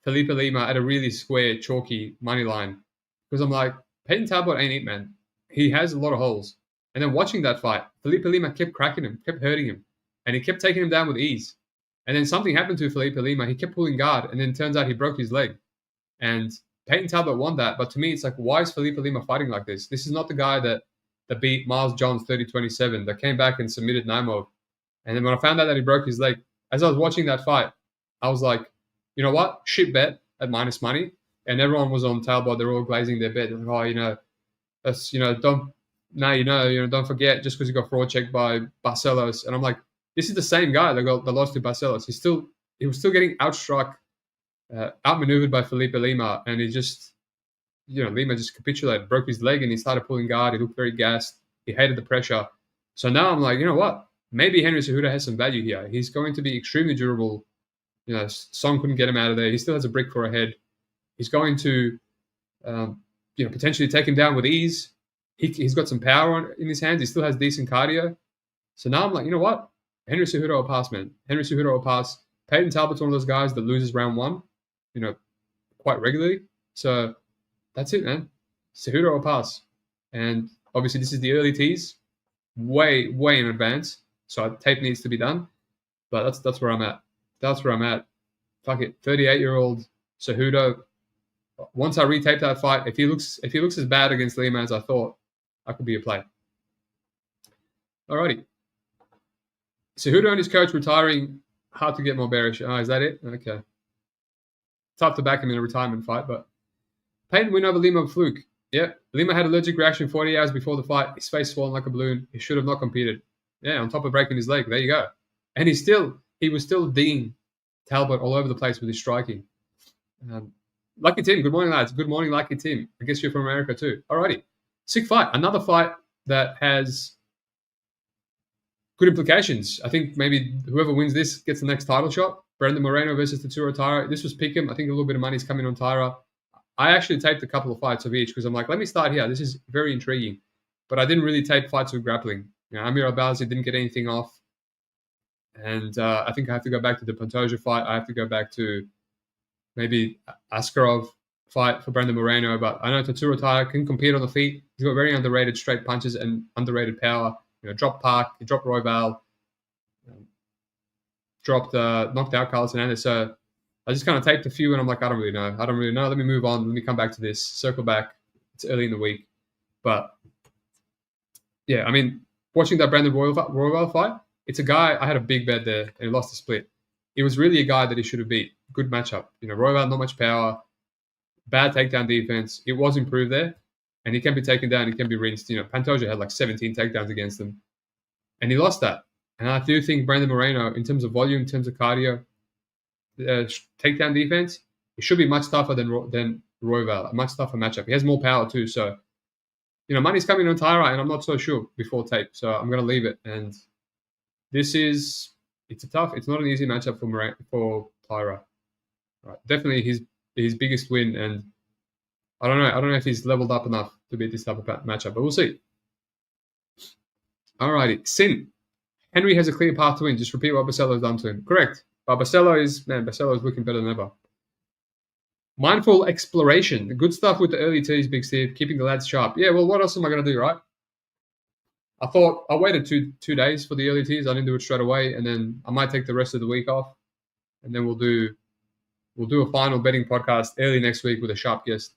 Felipe Lima at a really square, chalky money line because I'm like, Peyton Talbot ain't it, man. He has a lot of holes. And then watching that fight, Felipe Lima kept cracking him, kept hurting him, and he kept taking him down with ease. And then something happened to Felipe Lima. He kept pulling guard, and then it turns out he broke his leg. And Peyton Talbot won that. But to me, it's like, why is Felipe Lima fighting like this? This is not the guy that beat Miles Johns 30-27, that came back and submitted Naimov. And then when I found out that he broke his leg, as I was watching that fight, I was like, you know what? Shit bet at minus money. And everyone was on Talbot. They're all glazing their bet. They're like, that's, don't forget, just because he got fraud checked by Barcelos. And I'm like, this is the same guy that lost to Barcelos. He was still getting outstruck, outmaneuvered by Felipe Lima. And he just, Lima just capitulated, broke his leg, and he started pulling guard. He looked very gassed. He hated the pressure. So now I'm like, you know what? Maybe Henry Cejudo has some value here. He's going to be extremely durable. Song couldn't get him out of there. He still has a brick for a head. He's going to, potentially take him down with ease. He's got some power in his hands. He still has decent cardio. So now I'm like, you know what? Henry Cejudo will pass, man. Henry Cejudo will pass. Peyton Talbot's one of those guys that loses round one, quite regularly. So that's it, man. Cejudo will pass. And obviously this is the early tease, way, way in advance. So tape needs to be done. But that's where I'm at. That's where I'm at. Fuck it. 38-year-old Cejudo. Once I retape that fight, if he looks as bad against Lima as I thought, that could be a play. Alrighty. Cejudo and his coach retiring. Hard to get more bearish. Oh, is that it? Okay. Tough to back him in a retirement fight, but Peyton win over Lima fluke. Yep. Lima had allergic reaction 40 hours before the fight. His face swollen like a balloon. He should have not competed. Yeah, on top of breaking his leg. There you go. And he was still dinging Talbot all over the place with his striking. Lucky Tim, good morning, lads. Good morning, Lucky Tim. I guess you're from America too. Alrighty. Sick fight. Another fight that has good implications. I think maybe whoever wins this gets the next title shot. Brandon Moreno versus Tatsuro Taira. This was pick'em. I think a little bit of money's coming on Taira. I actually taped a couple of fights of each because I'm like, let me start here. This is very intriguing. But I didn't really tape fights with grappling. Amir Albazi didn't get anything off. And I think I have to go back to the Pantoja fight. I have to go back to maybe Askarov fight for Brandon Moreno. But I know Tatsuro Taira can compete on the feet. He's got very underrated straight punches and underrated power. Dropped Park, he dropped Royval, knocked out Carlos Hernandez. So I just kind of taped a few, and I'm like, I don't really know. Let me move on. Let me come back to this. Circle back. It's early in the week. But, yeah, I mean, watching that Brandon Royval fight, it's a guy, I had a big bet there, and he lost the split. It was really a guy that he should have beat. Good matchup. Royval, not much power, bad takedown defense. It was improved there. And he can be taken down, he can be rinsed. Pantoja had like 17 takedowns against him. And he lost that. And I do think Brandon Moreno, in terms of volume, in terms of cardio, takedown defense, it should be much tougher than Royval, a much tougher matchup. He has more power too. So, money's coming on Taira, and I'm not so sure before tape. So I'm going to leave it. And it's not an easy matchup for Taira. Right. Definitely his biggest win, and I don't know if he's leveled up enough to beat this type of matchup, but we'll see. Alrighty. Sin. Henry has a clear path to win. Just repeat what Barcelo's done to him. Correct. But Barcelo is looking better than ever. Mindful exploration. Good stuff with the early tease, Big Steve. Keeping the lads sharp. Yeah, well, what else am I going to do, right? I thought I waited 2 days for the early teas. I didn't do it straight away, and then I might take the rest of the week off, and then we'll do a final betting podcast early next week with a sharp guest.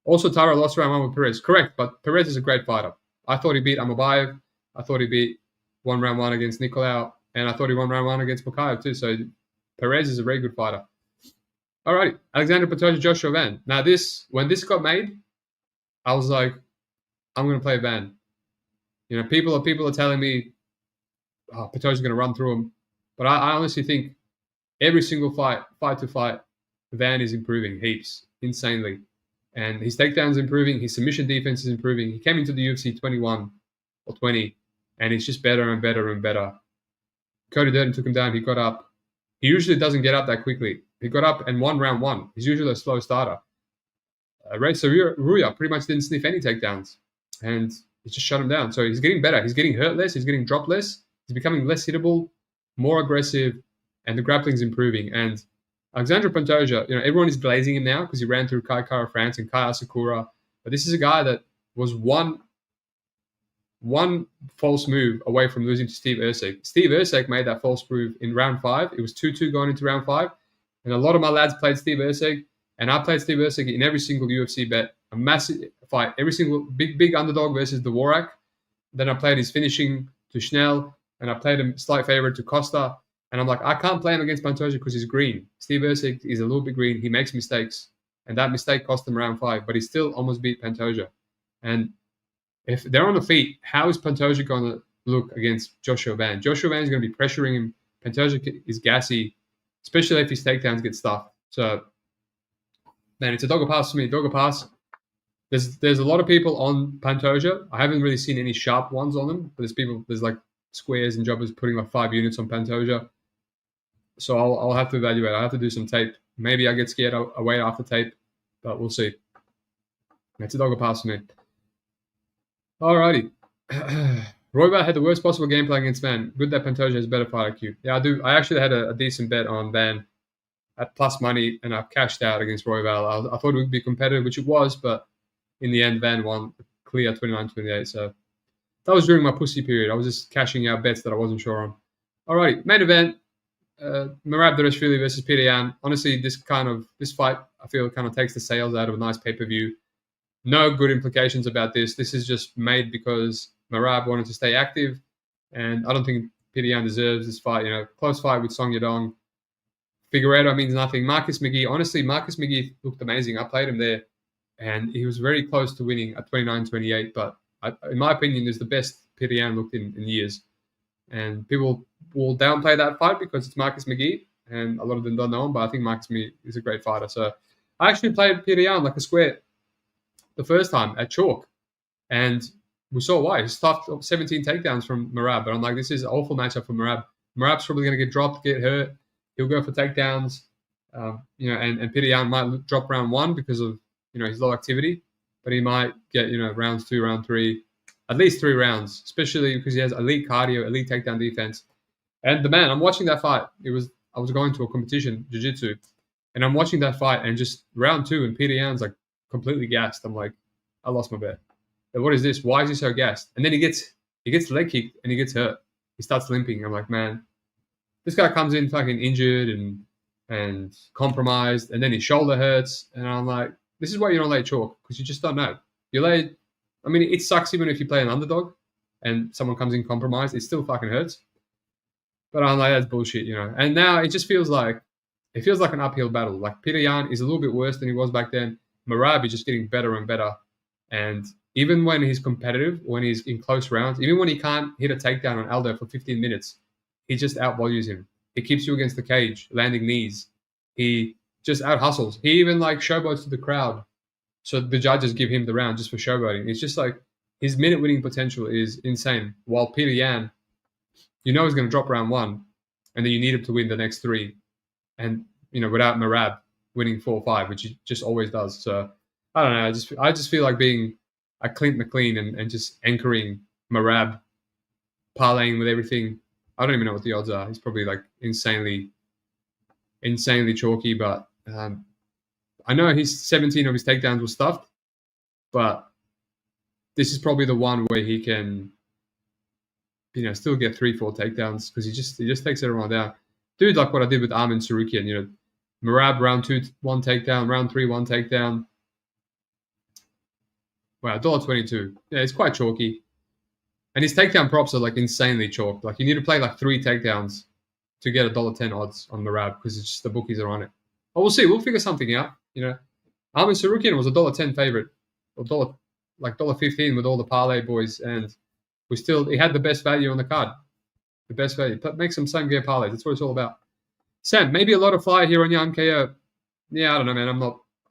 Also, Tara lost round 1 with Perez. Correct, but Perez is a great fighter. I thought he beat Amabayev. I thought he won round 1 against Nicolau, and I thought he won round 1 against Bukayev too. So Perez is a very good fighter. Alrighty, Alexander Pantoja, Joshua Van. Now when this got made, I was like, I'm going to play Van. People are telling me, Pantoja's going to run through him, but I honestly think every single fight to fight, Van is improving heaps, insanely. And his takedown's improving, his submission defense is improving. He came into the UFC 21 or 20, and he's just better and better and better. Cody Durden took him down, he got up. He usually doesn't get up that quickly. He got up and won round 1. He's usually a slow starter. Reza Ruya pretty much didn't sniff any takedowns, and he just shut him down. So he's getting better. He's getting hurt less. He's getting dropped less. He's becoming less hittable, more aggressive, and the grappling's improving. And Alexander Pantoja, everyone is glazing him now because he ran through Kai Kara France and Kai Asakura. But this is a guy that was one false move away from losing to Steve Erceg. Steve Erceg made that false move in round 5. It was 2-2 going into round 5. And a lot of my lads played Steve Erceg. And I played Steve Erceg in every single UFC bet. A massive fight. Every single big underdog versus Dvorak. Then I played his finishing to Schnell. And I played him slight favorite to Costa. And I'm like, I can't play him against Pantoja because he's green. Steve Erceg is a little bit green. He makes mistakes. And that mistake cost him round 5. But he still almost beat Pantoja. And if they're on the feet, how is Pantoja going to look against Joshua Van? Joshua Van is going to be pressuring him. Pantoja is gassy, especially if his takedowns get stuffed. So, man, it's a dogger pass for me. Dogger pass. There's a lot of people on Pantoja. I haven't really seen any sharp ones on them. But there's like squares and jobbers putting like 5 units on Pantoja. So I'll have to evaluate. I'll have to do some tape. Maybe I get scared away after tape, but we'll see. It's a dogger pass for me. Alrighty. Royval had the worst possible game plan against Van. Good that Pantoja has better fight IQ. Yeah, I do. I actually had a decent bet on Van at plus money, and I've cashed out against Royval. I thought it would be competitive, which it was, but in the end, Van won clear 29-28. So that was during my pussy period. I was just cashing out bets that I wasn't sure on. Alrighty, main event. Merab Dvalishvili versus Peter Yan. Honestly, this fight, I feel, kind of takes the sales out of a nice pay-per-view. No good implications about this. This is just made because Merab wanted to stay active, and I don't think Peter Yan deserves this fight. Close fight with Song Yadong. Figueiredo means nothing. Marcus McGee looked amazing. I played him there, and he was very close to winning at 29-28. But in my opinion, is the best Peter Yan looked in years. And people will downplay that fight because it's Marcus McGee, and a lot of them don't know him, but I think Marcus McGee is a great fighter. So I actually played Peter Yan like a square the first time at Chalk, and we saw why. He stuffed 17 takedowns from Merab, but I'm like, this is an awful matchup for Merab. Merab's probably going to get dropped, get hurt. He'll go for takedowns, and Peter Yan might drop round 1 because of, his low activity, but he might get, rounds 2, round 3, at least 3 rounds, especially because he has elite cardio, elite takedown defense. And I'm watching that fight. I was going to a competition, jiu-jitsu, and I'm watching that fight, and just round 2, and Peter Yan's like completely gassed. I'm like, I lost my bet. What is this? Why is he so gassed? And then he gets leg kicked and he gets hurt. He starts limping. I'm like, man, this guy comes in fucking injured and compromised, and then his shoulder hurts. And I'm like, this is why you don't lay chalk, because you just don't know. It sucks even if you play an underdog and someone comes in compromised. It still fucking hurts. But I'm like, that's bullshit, And now it just feels like an uphill battle. Like Peter Yan is a little bit worse than he was back then. Merab is just getting better and better. And even when he's competitive, when he's in close rounds, even when he can't hit a takedown on Aldo for 15 minutes, he just out-volleys him. He keeps you against the cage, landing knees. He just out-hustles. He even showboats to the crowd. So the judges give him the round just for showboating. It's just like his minute winning potential is insane. While Peter Yan, he's going to drop round 1, and then you need him to win the next 3. And, without Merab winning 4 or 5, which he just always does. So I don't know. I just feel like being a Clint McLean and just anchoring Merab, parlaying with everything. I don't even know what the odds are. He's probably insanely chalky, but I know 17 of his takedowns were stuffed, but this is probably the one where he can still get 3-4 takedowns because he just takes everyone down. Dude, like what I did with Armin Sarukian, Merab round 2, 1 takedown, round 3, 1 takedown. Wow, $1.22. Yeah, it's quite chalky. And his takedown props are like insanely chalked. Like you need to play like 3 takedowns to get $1.10 odds on Merab because it's just the bookies are on it. But we'll see. We'll figure something out. Armin Sarukian was $1.10 favorite, or $1.15 with all the parlay boys, and he had the best value on the card. The best value. But make some same game parlays. That's what it's all about. Sam, maybe a lot of fire here on Yan KO. Yeah, I don't know, man.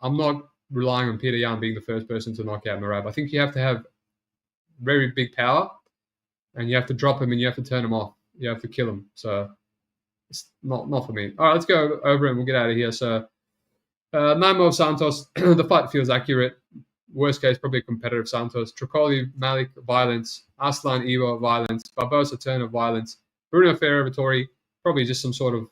I'm not relying on Peter Yan being the first person to knock out Merab. I think you have to have very big power, and you have to drop him and you have to turn him off. You have to kill him. So it's not for me. All right, let's go over and we'll get out of here. So Naimov Santos, the fight feels accurate. Worst case, probably a competitive Santos. Tricoli, Malik, violence. Aslan, Ivo, violence. Barbosa, Turner, violence. Bruno Ferreira, Vittori, probably just some sort of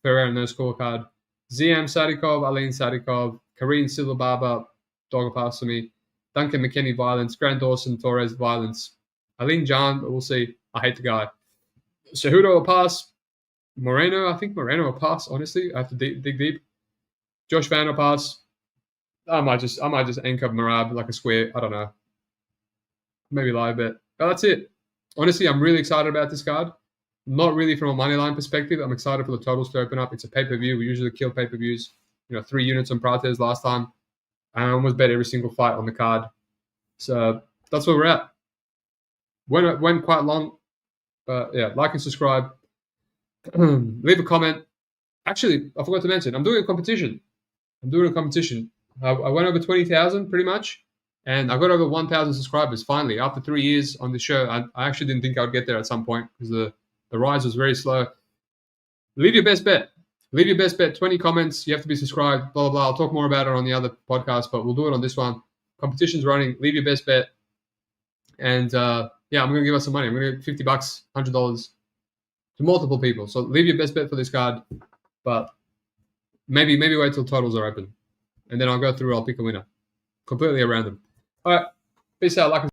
Ferreira no scorecard. Ziam Sadikov, Aline Sadikov, Karine Silva Barber, Dogapasami, Duncan McKinney, violence. Grant Dawson, Torres, violence. Aline Jan, we'll see. I hate the guy. Cejudo will pass. Moreno, I think Moreno will pass, honestly. I have to dig deep. Josh Van will pass. I might just anchor Merab like a square. I don't know. Maybe live bet. But that's it. Honestly, I'm really excited about this card. Not really from a money line perspective. I'm excited for the totals to open up. It's a pay-per-view. We usually kill pay-per-views. 3 units on Prates last time. I almost bet every single fight on the card. So that's where we're at. Went quite long. But yeah, like and subscribe. Leave a comment. Actually, I forgot to mention, I'm doing a competition. I went over 20,000 pretty much, and I got over 1,000 subscribers finally after 3 years on the show. I actually didn't think I'd get there at some point because the rise was very slow. Leave your best bet. 20 comments. You have to be subscribed. Blah, blah, blah. I'll talk more about it on the other podcast, but we'll do it on this one. Competition's running. Leave your best bet. And I'm going to give us some money. I'm going to give $50, $100 to multiple people. So leave your best bet for this card, but maybe wait till totals are open. And then I'll go through, I'll pick a winner. Completely at random. All right. Peace out. Like